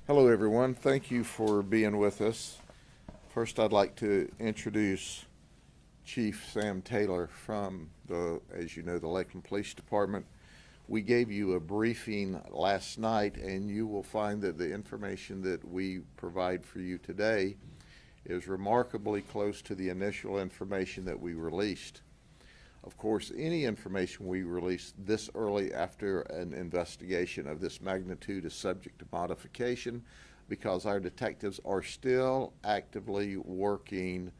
Hello, everyone. Thank you for being with us. First, I'd like to introduce Chief Sam Taylor from as you know, the Lakeland Police Department. We gave you a briefing last night, and you will find that the information that we provide for you today is remarkably close to the initial information that we released. Of course, any information we release this early after an investigation of this magnitude is subject to modification because our detectives are still actively working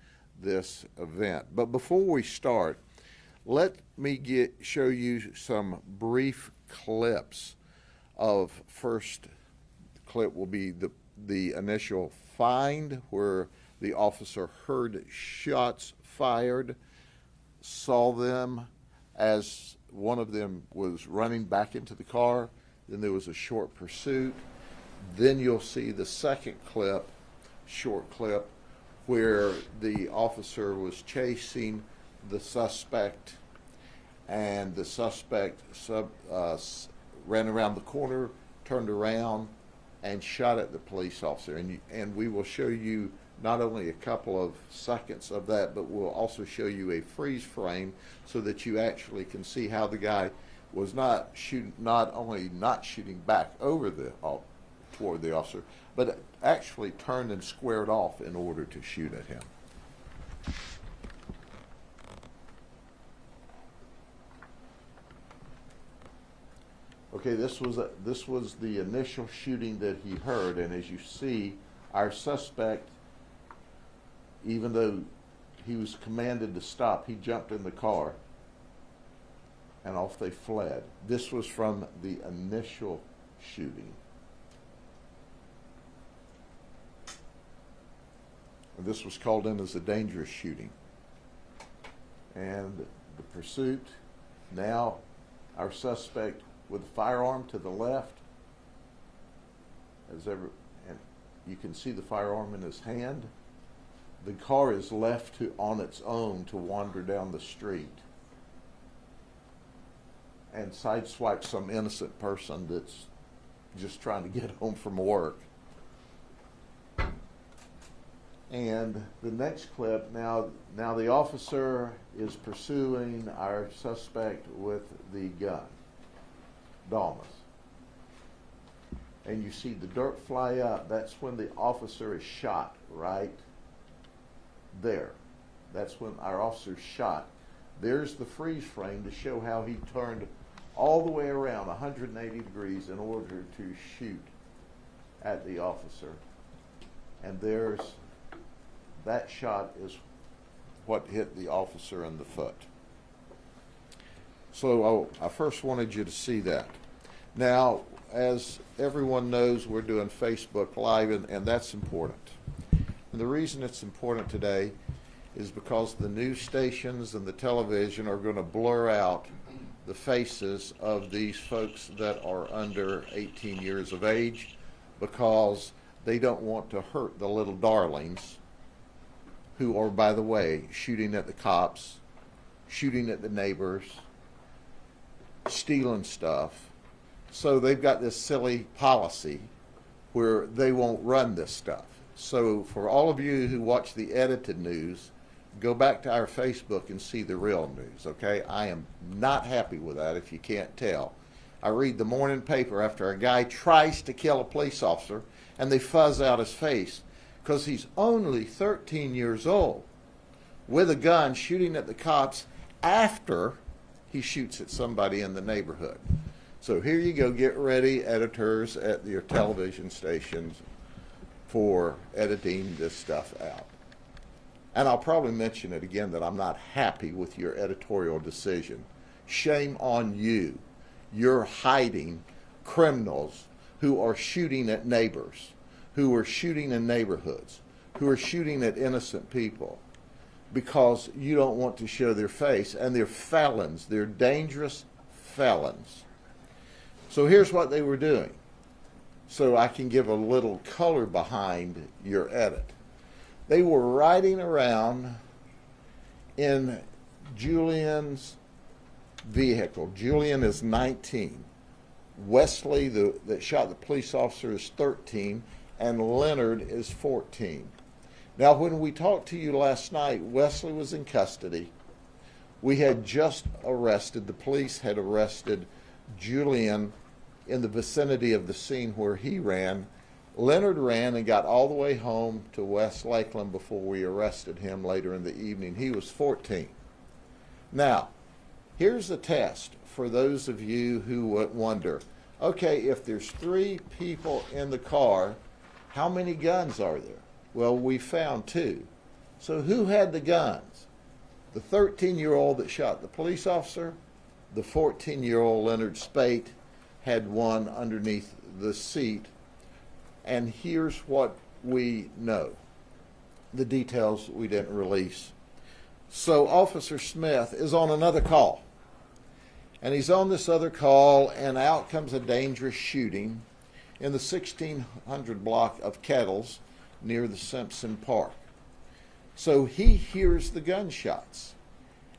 this event. But before we start, let me show you some brief clips of first clip will be the initial find where the officer heard shots fired, saw them as one of them was running back into the car. Then there was a short pursuit. Then you'll see the second clip, short clip, where the officer was chasing the suspect, and the suspect ran around the corner, turned around, and shot at the police officer. And we will show you not only a couple of seconds of that, but we'll also show you a freeze frame so that you actually can see how the guy was not only not shooting back over toward the officer, but actually turned and squared off in order to shoot at him. Okay, this was the initial shooting that he heard, and as you see, our suspect, even though he was commanded to stop, he jumped in the car and off they fled. This was from the initial shooting. And this was called in as a dangerous shooting. And the pursuit, now our suspect with a firearm to the left, and you can see the firearm in his hand. The car is left on its own to wander down the street and sideswipe some innocent person that's just trying to get home from work. And the next clip, now the officer is pursuing our suspect with the gun, Dalmas. And you see the dirt fly up. That's when the officer is shot, right there. That's when our officer's shot. There's the freeze frame to show how he turned all the way around 180 degrees in order to shoot at the officer. And that shot is what hit the officer in the foot. So I first wanted you to see that. Now, as everyone knows, we're doing Facebook Live, and that's important. And the reason it's important today is because the news stations and the television are going to blur out the faces of these folks that are under 18 years of age because they don't want to hurt the little darlings who are, by the way, shooting at the cops, shooting at the neighbors, stealing stuff. So they've got this silly policy where they won't run this stuff. So for all of you who watch the edited news, go back to our Facebook and see the real news, okay? I am not happy with that, if you can't tell. I read the morning paper after a guy tries to kill a police officer, and they fuzz out his face because he's only 13 years old with a gun shooting at the cops after he shoots at somebody in the neighborhood. So here you go. Get ready, editors at your television stations, for editing this stuff out. And I'll probably mention it again that I'm not happy with your editorial decision. Shame on you. You're hiding criminals who are shooting at neighbors, who are shooting in neighborhoods, who are shooting at innocent people because you don't want to show their face, and they're felons. They're dangerous felons. So here's what they were doing, so I can give a little color behind your edit. They were riding around in Julian's vehicle. Julian is 19. Wesley, that shot the police officer, is 13, and Leonard is 14. Now, when we talked to you last night, Wesley was in custody. We had just arrested, the police had arrested Julian in the vicinity of the scene where he ran. Leonard ran and got all the way home to West Lakeland before we arrested him later in the evening. He was 14. Now, here's a test for those of you who would wonder, okay, if there's 3 people in the car, how many guns are there? Well, we found 2. So who had the guns? The 13-year-old that shot the police officer, the 14-year-old Leonard Spate had one underneath the seat. And here's what we know. The details we didn't release. So Officer Smith is on another call. And he's on this other call, and out comes a dangerous shooting in the 1600 block of Kettles near the Simpson Park. So he hears the gunshots,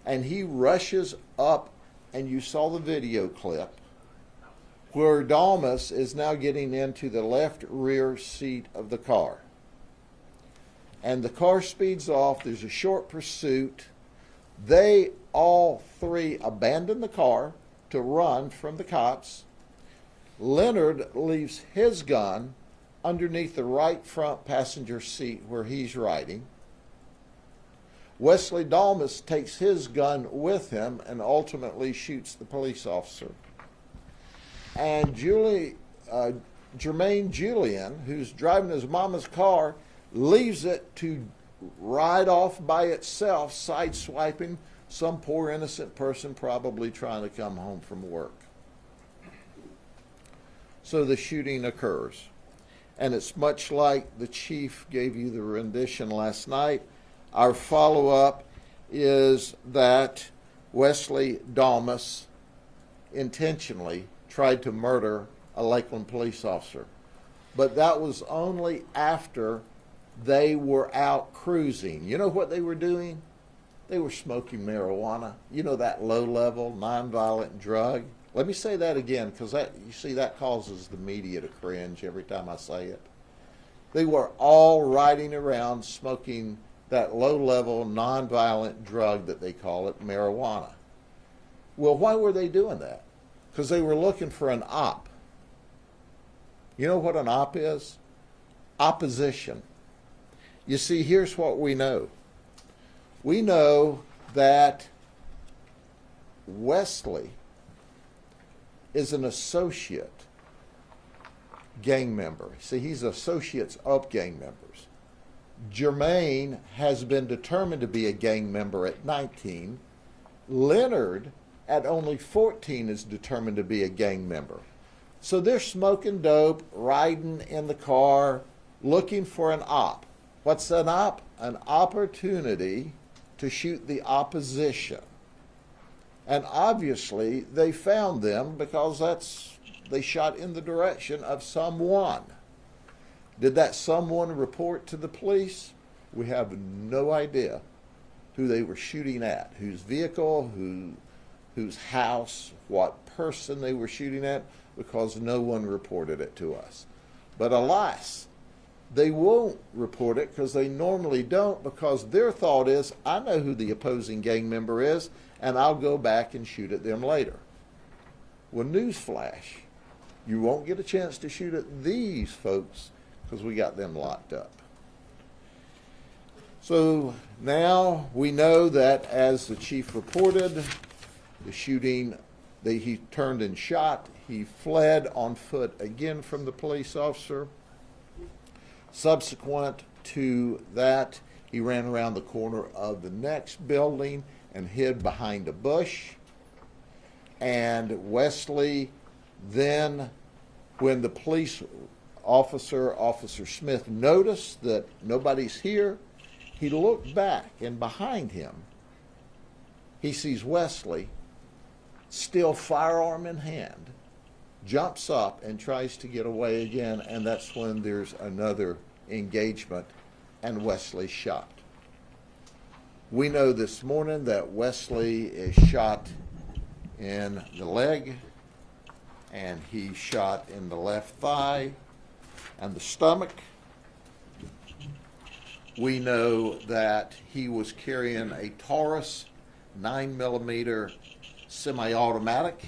and he rushes up, and you saw the video clip, where Dalmas is now getting into the left rear seat of the car. And the car speeds off. There's a short pursuit. They all 3 abandon the car to run from the cops. Leonard leaves his gun underneath the right front passenger seat where he's riding. Wesley Dalmas takes his gun with him and ultimately shoots the police officer. And Jermaine Julian, who's driving his mama's car, leaves it to ride off by itself, sideswiping some poor innocent person probably trying to come home from work. So the shooting occurs. And it's much like the chief gave you the rendition last night. Our follow-up is that Wesley Dalmas intentionally tried to murder a Lakeland police officer. But that was only after they were out cruising. You know what they were doing? They were smoking marijuana. You know, that low-level, nonviolent drug. Let me say that again, because you see, that causes the media to cringe every time I say it. They were all riding around smoking that low-level, nonviolent drug that they call it, marijuana. Well, why were they doing that? Because they were looking for an op. You know what an op is? Opposition. You see, here's what we know. We know that Wesley is an associate gang member. See, he's associates of gang members. Jermaine has been determined to be a gang member at 19. Leonard, at only 14, is determined to be a gang member. So they're smoking dope, riding in the car, looking for an op. What's an op? An opportunity to shoot the opposition. And obviously they found them because they shot in the direction of someone. Did that someone report to the police? We have no idea who they were shooting at, whose vehicle, whose house, what person they were shooting at, because no one reported it to us. But alas, they won't report it because they normally don't, because their thought is, I know who the opposing gang member is, and I'll go back and shoot at them later. Well, newsflash, you won't get a chance to shoot at these folks because we got them locked up. So now we know that, as the chief reported, the shooting, he turned and shot. He fled on foot again from the police officer. Subsequent to that, he ran around the corner of the next building and hid behind a bush. And Wesley then, when the police officer, Officer Smith, noticed that nobody's here, he looked back, and behind him, he sees Wesley, still firearm in hand, jumps up and tries to get away again, and that's when there's another engagement, and Wesley shot. We know this morning that Wesley is shot in the leg, and he shot in the left thigh and the stomach. We know that he was carrying a Taurus 9mm semi-automatic.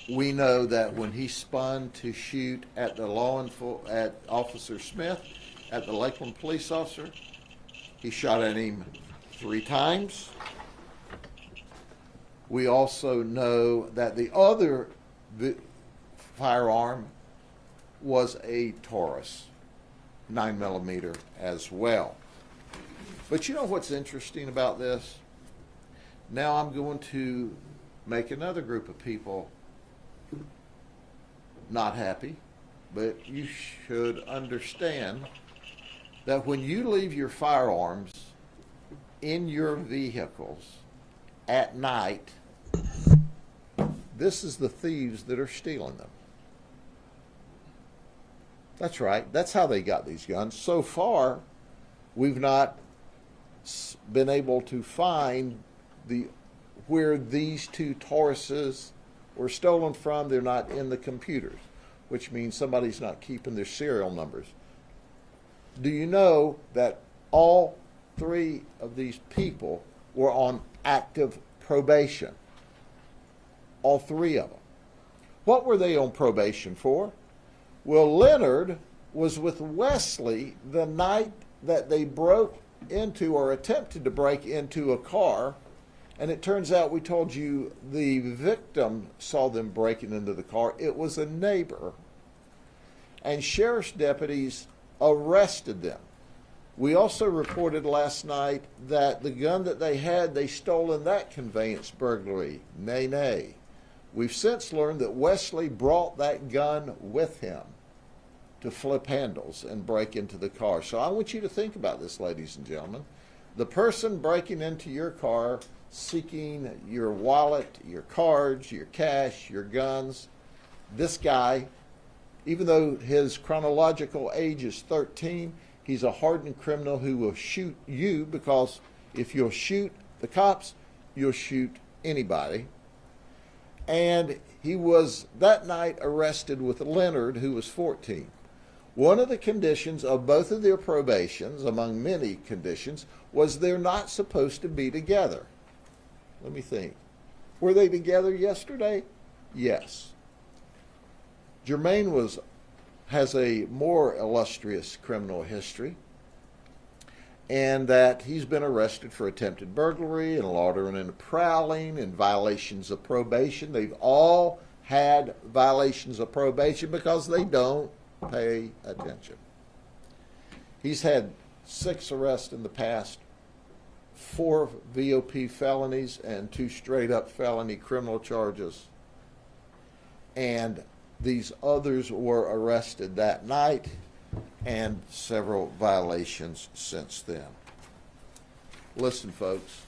We know that when he spun to shoot at at Officer Smith, at the Lakeland police officer, he shot at him 3 times. We also know that the other firearm was a Taurus 9mm as well. But you know what's interesting about this? Now I'm going to make another group of people not happy, but you should understand that when you leave your firearms in your vehicles at night, this is the thieves that are stealing them. That's right. That's how they got these guns. So far, we've not been able to find where these 2 Tauruses were stolen from. They're not in the computers, which means somebody's not keeping their serial numbers. Do you know that all 3 of these people were on active probation? All 3 of them. What were they on probation for? Well, Leonard was with Wesley the night that they broke into or attempted to break into a car, and it turns out, we told you, the victim saw them breaking into the car. It was a neighbor, and sheriff's deputies arrested them. We also reported last night that the gun that they stole in that conveyance burglary. Nay. We've since learned that Wesley brought that gun with him to flip handles and break into the car. So I want you to think about this, ladies and gentlemen. The person breaking into your car, seeking your wallet, your cards, your cash, your guns, this guy, even though his chronological age is 13, he's a hardened criminal who will shoot you, because if you'll shoot the cops, you'll shoot anybody. And he was that night arrested with Leonard, who was 14. One of the conditions of both of their probations, among many conditions, was they're not supposed to be together. Let me think. Were they together yesterday? Yes. Jermaine has a more illustrious criminal history, and that he's been arrested for attempted burglary and loitering and prowling and violations of probation. They've all had violations of probation because they don't pay attention. He's had 6 arrests in the past, 4 VOP felonies and 2 straight-up felony criminal charges. And these others were arrested that night, and several violations since then. Listen, folks,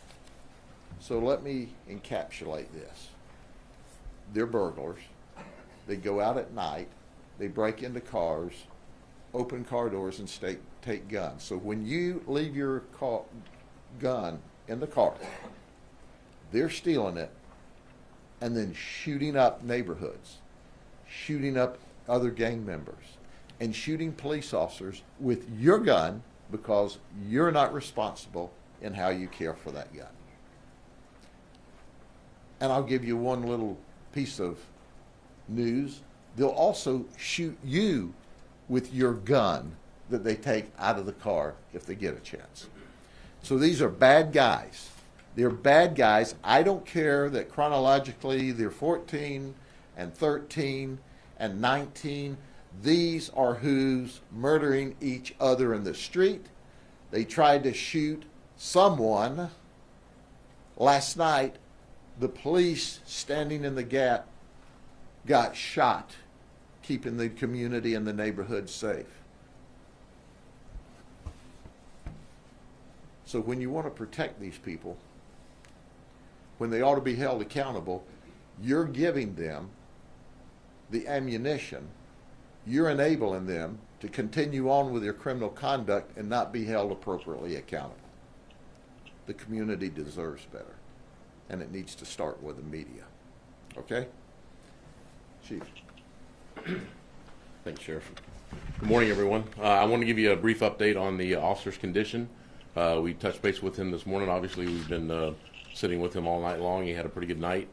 so let me encapsulate this. They're burglars. They go out at night. They break into cars, open car doors, and take guns. So when you leave your gun in the car, they're stealing it and then shooting up neighborhoods, shooting up other gang members, and shooting police officers with your gun because you're not responsible in how you care for that gun. And I'll give you one little piece of news. They'll also shoot you with your gun that they take out of the car if they get a chance. So these are bad guys. They're bad guys. I don't care that chronologically they're 14 and 13 and 19. These are who's murdering each other in the street. They tried to shoot someone last night. The police standing in the gap got shot, keeping the community and the neighborhood safe. So when you want to protect these people, when they ought to be held accountable, you're giving them the ammunition, you're enabling them to continue on with their criminal conduct and not be held appropriately accountable. The community deserves better, and it needs to start with the media. Okay? Chief. Thanks, Sheriff. Good morning, everyone. I want to give you a brief update on the officer's condition. We touched base with him this morning. Obviously, we've been sitting with him all night long. He had a pretty good night.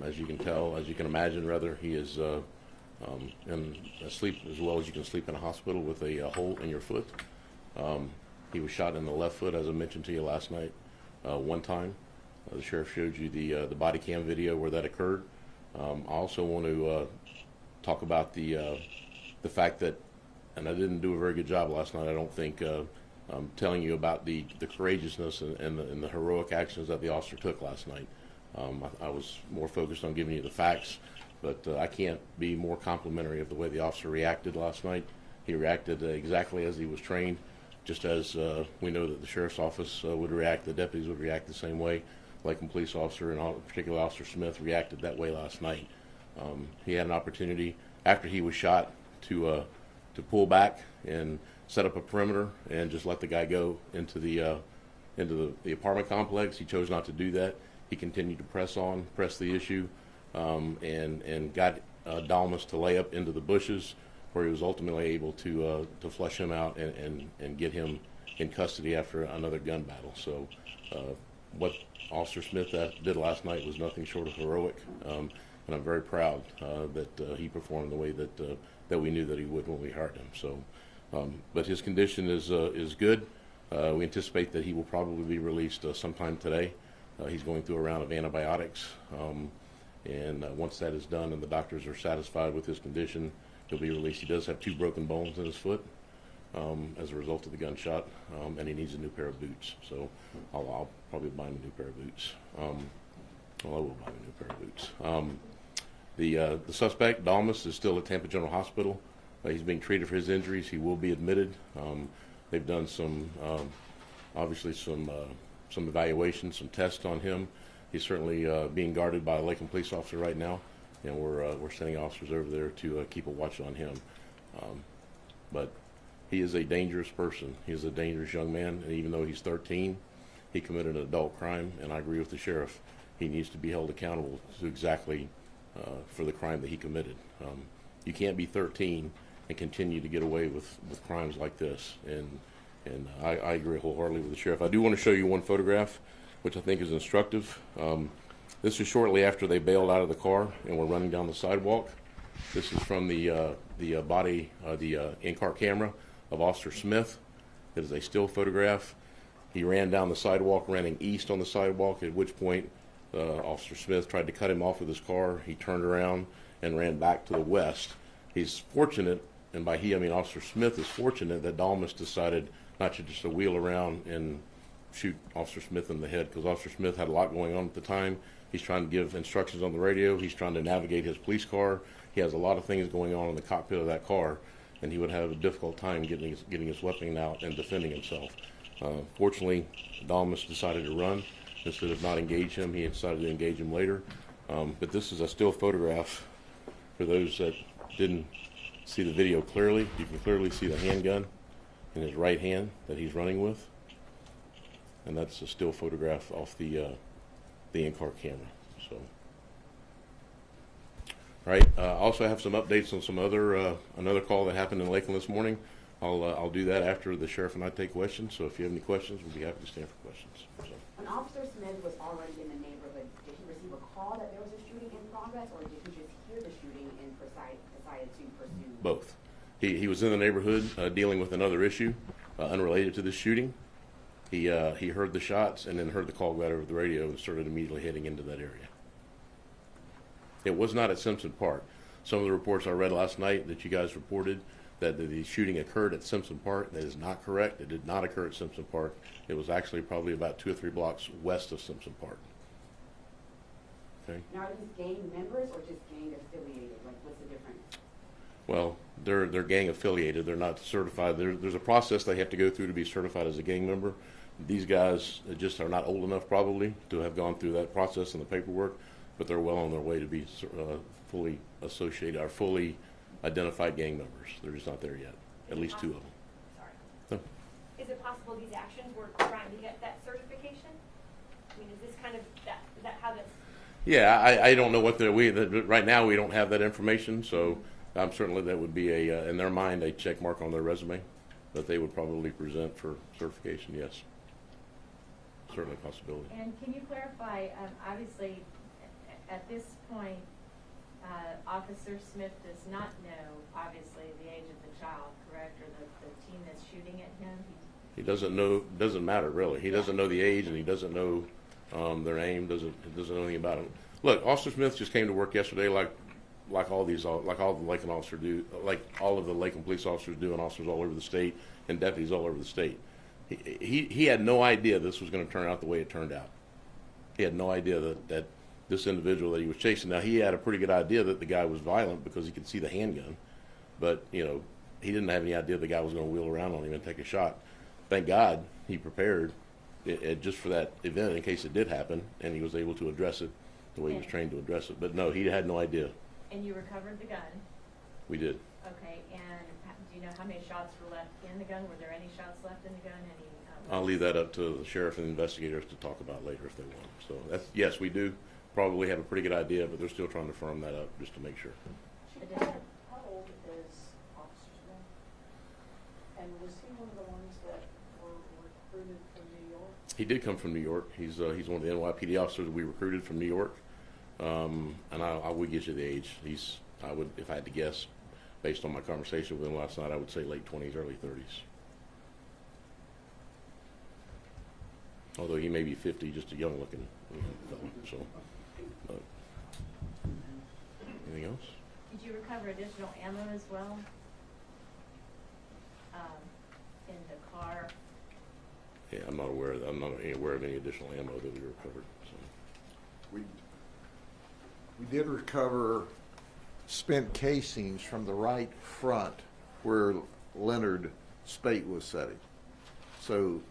As you can tell, as you can imagine, rather, he is in sleep as well as you can sleep in a hospital with a hole in your foot. He was shot in the left foot, as I mentioned to you last night, one time. The sheriff showed you the body cam video where that occurred. I also want to talk about the fact that, and I didn't do a very good job last night, I don't think, telling you about the courageousness and the heroic actions that the officer took last night. I was more focused on giving you the facts, but I can't be more complimentary of the way the officer reacted last night. He reacted exactly as he was trained, just as we know that the sheriff's office would react, the deputies would react the same way. Lakeland police officer, and particularly Officer Smith, reacted that way last night. He had an opportunity after he was shot to pull back and set up a perimeter and just let the guy go into the apartment complex. He chose not to do that. He continued to press the issue, and got Dalmas to lay up into the bushes, where he was ultimately able to flush him out and get him in custody after another gun battle. So what Officer Smith did last night was nothing short of heroic, and I'm very proud that he performed the way that we knew that he would when we hired him. So, but his condition is good. We anticipate that he will probably be released sometime today. He's going through a round of antibiotics, and once that is done and the doctors are satisfied with his condition, he'll be released. He does have 2 broken bones in his foot as a result of the gunshot, and he needs a new pair of boots. So I'll probably buy him a new pair of boots. Well, I will buy him a new pair of boots. The suspect, Dalmas, is still at Tampa General Hospital. He's being treated for his injuries. He will be admitted. They've done obviously some evaluations, some tests on him. He's certainly being guarded by a Lakeland police officer right now, and we're sending officers over there to keep a watch on him. But he is a dangerous person. He is a dangerous young man, and even though he's 13, he committed an adult crime, and I agree with the sheriff. He needs to be held accountable to exactly for the crime that he committed. You can't be 13 and continue to get away with crimes like this, and I agree wholeheartedly with the sheriff. I do want to show you one photograph, which I think is instructive. This is shortly after they bailed out of the car and were running down the sidewalk. This is from the in-car camera of Officer Smith. It is a still photograph. He ran down the sidewalk, running east on the sidewalk, at which point Officer Smith tried to cut him off with his car. He turned around and ran back to the west. He's fortunate, and by he I mean Officer Smith is fortunate, that Dalmas decided not to just wheel around and shoot Officer Smith in the head, because Officer Smith had a lot going on at the time. He's trying to give instructions on the radio. He's trying to navigate his police car. He has a lot of things going on in the cockpit of that car, and he would have a difficult time getting his weapon out and defending himself. Fortunately, Dalmas decided to run. Instead of not engage him, he decided to engage him later. But this is a still photograph. For those that didn't see the video clearly, you can clearly see the handgun in his right hand that he's running with, and that's a still photograph off the in-car camera. So, all right. I also have some updates on some another call that happened in Lakeland this morning. I'll do that after the sheriff and I take questions. So if you have any questions, we'll be happy to stand for questions. So. When Officer Smith was already in the neighborhood, did he receive a call that there was a shooting in progress, or did he just hear the shooting and decided to pursue? Both. He was in the neighborhood dealing with another issue unrelated to this shooting. He heard the shots and then heard the call go out over the radio and started immediately heading into that area. It was not at Simpson Park. Some of the reports I read last night that you guys reported that the shooting occurred at Simpson Park. That is not correct. It did not occur at Simpson Park. It was actually probably about 2 or 3 blocks west of Simpson Park. Okay. Now, are these gang members or just gang affiliated? Like, what's the difference? Well, they're gang affiliated. They're not certified. There's a process they have to go through to be certified as a gang member. These guys just are not old enough probably to have gone through that process and the paperwork, but they're well on their way to be fully associated or fully identified gang members. They're just not there yet. At least 2 of them. Sorry. No. Is it possible these actions were trying to get that certification? I mean, is this kind of is that how this? Yeah, I don't know what right now we don't have that information, so certainly that would be in their mind, a check mark on their resume that they would probably present for certification, yes. Certainly a possibility. And can you clarify, obviously, at this point, Officer Smith does not know, obviously, the age of the child, correct, or the team that's shooting at him? He doesn't know, doesn't matter really. He doesn't know the age and he doesn't know their name, doesn't know anything about them. Look, Officer Smith just came to work yesterday like all the Lakeland officers do, like all of the Lakeland police officers do, and officers all over the state and deputies all over the state. He had no idea this was going to turn out the way it turned out. He had no idea that this individual that he was chasing. Now, he had a pretty good idea that the guy was violent because he could see the handgun, but he didn't have any idea the guy was going to wheel around on him and take a shot. Thank God he prepared just for that event in case it did happen, and he was able to address it the way he was trained to address it. But no, he had no idea. And you recovered the gun? We did. Okay, and do you know how many shots were left in the gun? Were there any shots left in the gun? I'll leave that up to the sheriff and investigators to talk about later if they want. So yes, we do probably have a pretty good idea, but they're still trying to firm that up just to make sure. How old is Officer Smith? And was he one of the ones that were recruited from New York? He did come from New York. He's one of the NYPD officers we recruited from New York. And I would get you the age. If I had to guess, based on my conversation with him last night, I would say late 20s, early 30s. Although he may be 50, just a young-looking fellow. So, anything else? Did you recover additional ammo as well in the car? Yeah, I'm not aware of any additional ammo that we recovered. So. We did recover spent casings from the right front where Leonard Spate was sitting. So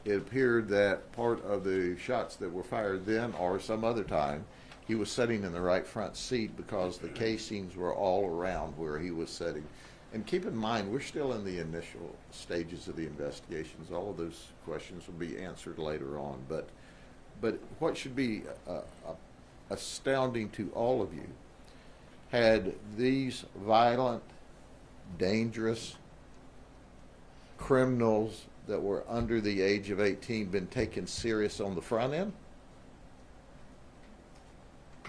it appeared that part of the shots that were fired then or some other time, he was sitting in the right front seat because the casings were all around where he was sitting. And keep in mind, we're still in the initial stages of the investigations. All of those questions will be answered later on. But what should be astounding to all of you, had these violent, dangerous criminals that were under the age of 18 been taken serious on the front end,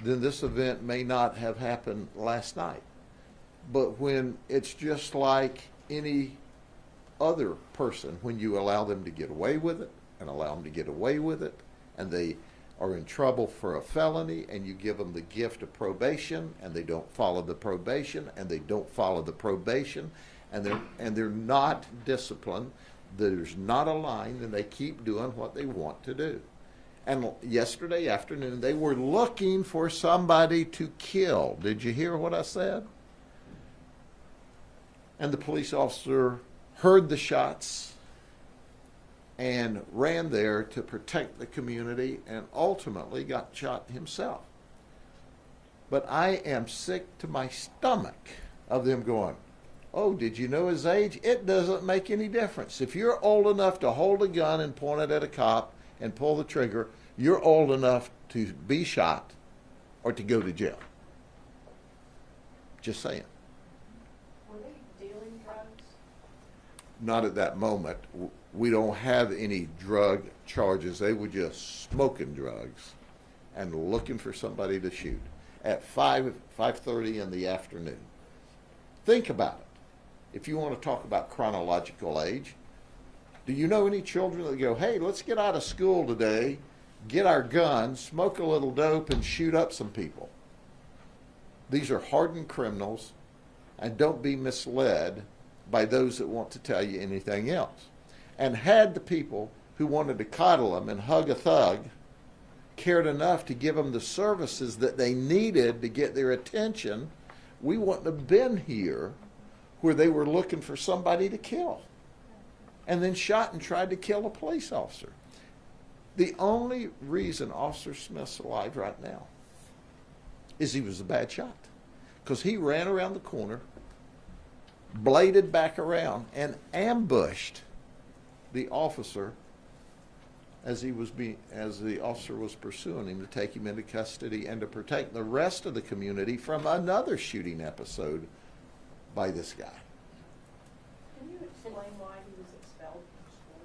then this event may not have happened last night. But when it's just like any other person, when you allow them to get away with it and allow them to get away with it, and they are in trouble for a felony, and you give them the gift of probation, and they don't follow the probation, and they don't follow the probation, and they're not disciplined, there's not a line, and they keep doing what they want to do. And yesterday afternoon, they were looking for somebody to kill. Did you hear what I said? And the police officer heard the shots and ran there to protect the community and ultimately got shot himself. But I am sick to my stomach of them going, oh, did you know his age? It doesn't make any difference. If you're old enough to hold a gun and point it at a cop and pull the trigger, you're old enough to be shot or to go to jail. Just saying. Were they dealing drugs? Not at that moment. We don't have any drug charges. They were just smoking drugs and looking for somebody to shoot at 5:30 in the afternoon. Think about it. If you want to talk about chronological age, do you know any children that go, hey, let's get out of school today, get our guns, smoke a little dope, and shoot up some people? These are hardened criminals, and don't be misled by those that want to tell you anything else. And had the people who wanted to coddle them and hug a thug cared enough to give them the services that they needed to get their attention, we wouldn't have been here where they were looking for somebody to kill and then shot and tried to kill a police officer. The only reason Officer Smith's alive right now is he was a bad shot, because he ran around the corner, bladed back around, and ambushed the officer as the officer was pursuing him to take him into custody and to protect the rest of the community from another shooting episode by this guy. Can you explain why he was expelled from school?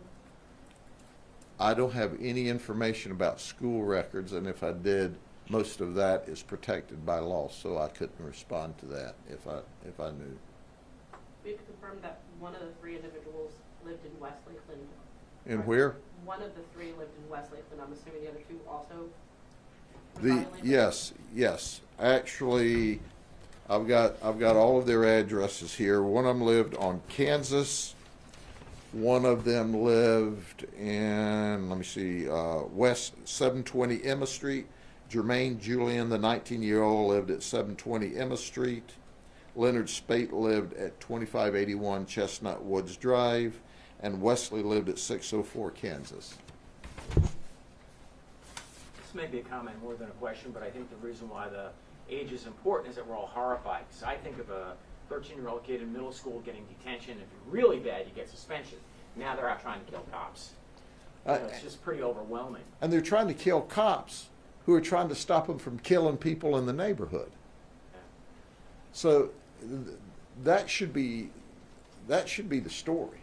I don't have any information about school records, and if I did, most of that is protected by law, so I couldn't respond to that if I knew. We can confirm that one of the three individuals lived in West Lakeland. And where? One of the three lived in West Lakeland. I'm assuming the other two also reside in Lakeland? Yes. Actually, I've got all of their addresses here. One of them lived on Kansas. One of them lived in, let me see, West 720 Emma Street. Jermaine Julian, the 19-year-old, lived at 720 Emma Street. Leonard Spate lived at 2581 Chestnut Woods Drive. And Wesley lived at 604 Kansas. This may be a comment more than a question, but I think the reason why the age is important is that we're all horrified. Because I think of a 13-year-old kid in middle school getting detention. If you're really bad, you get suspension. Now they're out trying to kill cops. It's just pretty overwhelming. And they're trying to kill cops who are trying to stop them from killing people in the neighborhood. Yeah. So that should be the story.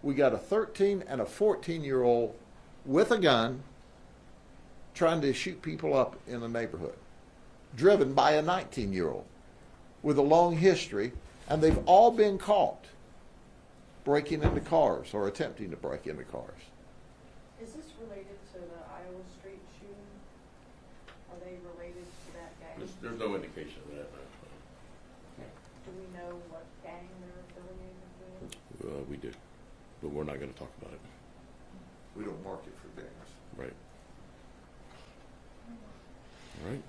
We got a 13 and a 14-year-old with a gun trying to shoot people up in a neighborhood, driven by a 19-year-old with a long history, and they've all been caught breaking into cars or attempting to break into cars. Is this related to the Iowa Street shooting? Are they related to that gang? There's no indication of that. Do we know what gang they're affiliated with? We do, but we're not going to talk about it. We don't market for gangs. Right. All right.